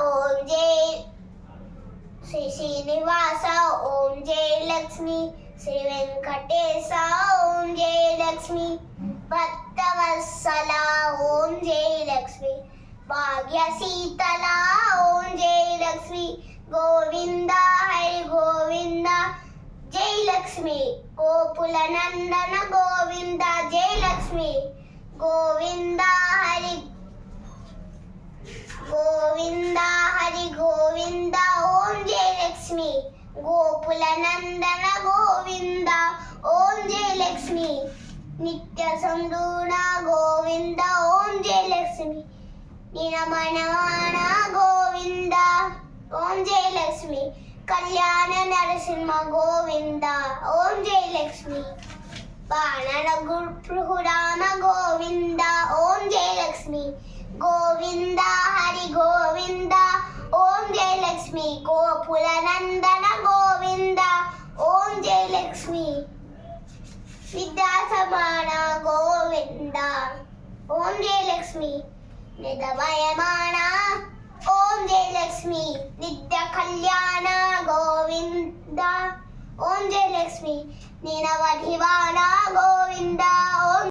ఓం జై శ్రీ శ్రీనివాస ఓం జై లక్ష్మి, శ్రీ వెంకటేశ ఓం జై లక్ష్మి, భక్తవత్సల ఓం జై లక్ష్మి, భాగ్య శీతల ఓం జై లక్ష్మి, గోవింద హరి గోవింద జై లక్ష్మి, గోపుల నందన గోవింద జై లక్ష్మి, గోవింద హరి గోవింద హరి గోవింద ఓం జై లక్ష్మి, గోపుల నందన గోవింద ఓం జై లక్ష్మి, నిత్య సందూన గోవింద ఓం జై లక్ష్మి, నిరమణమాన గోవింద ఓం జై లక్ష్మి, కళ్యాణ నరసింహ గోవింద ఓం జై లక్ష్మి, బాణర గురురామ గోవింద ఓం జై లక్ష్మి, గోవింద హరి గోవింద ఓం జై లక్ష్మి, గోపుల నందన గోవింద ఓం జై లక్ష్మి, విద్యా సమాన గోవింద ఓం జై లక్ష్మి, నిధమయమాన ఓం జై లక్ష్మి, నిత్య కళ్యాణ గోవింద ఓం జై లక్ష్మి, నిరవధివాన గోవింద ఓం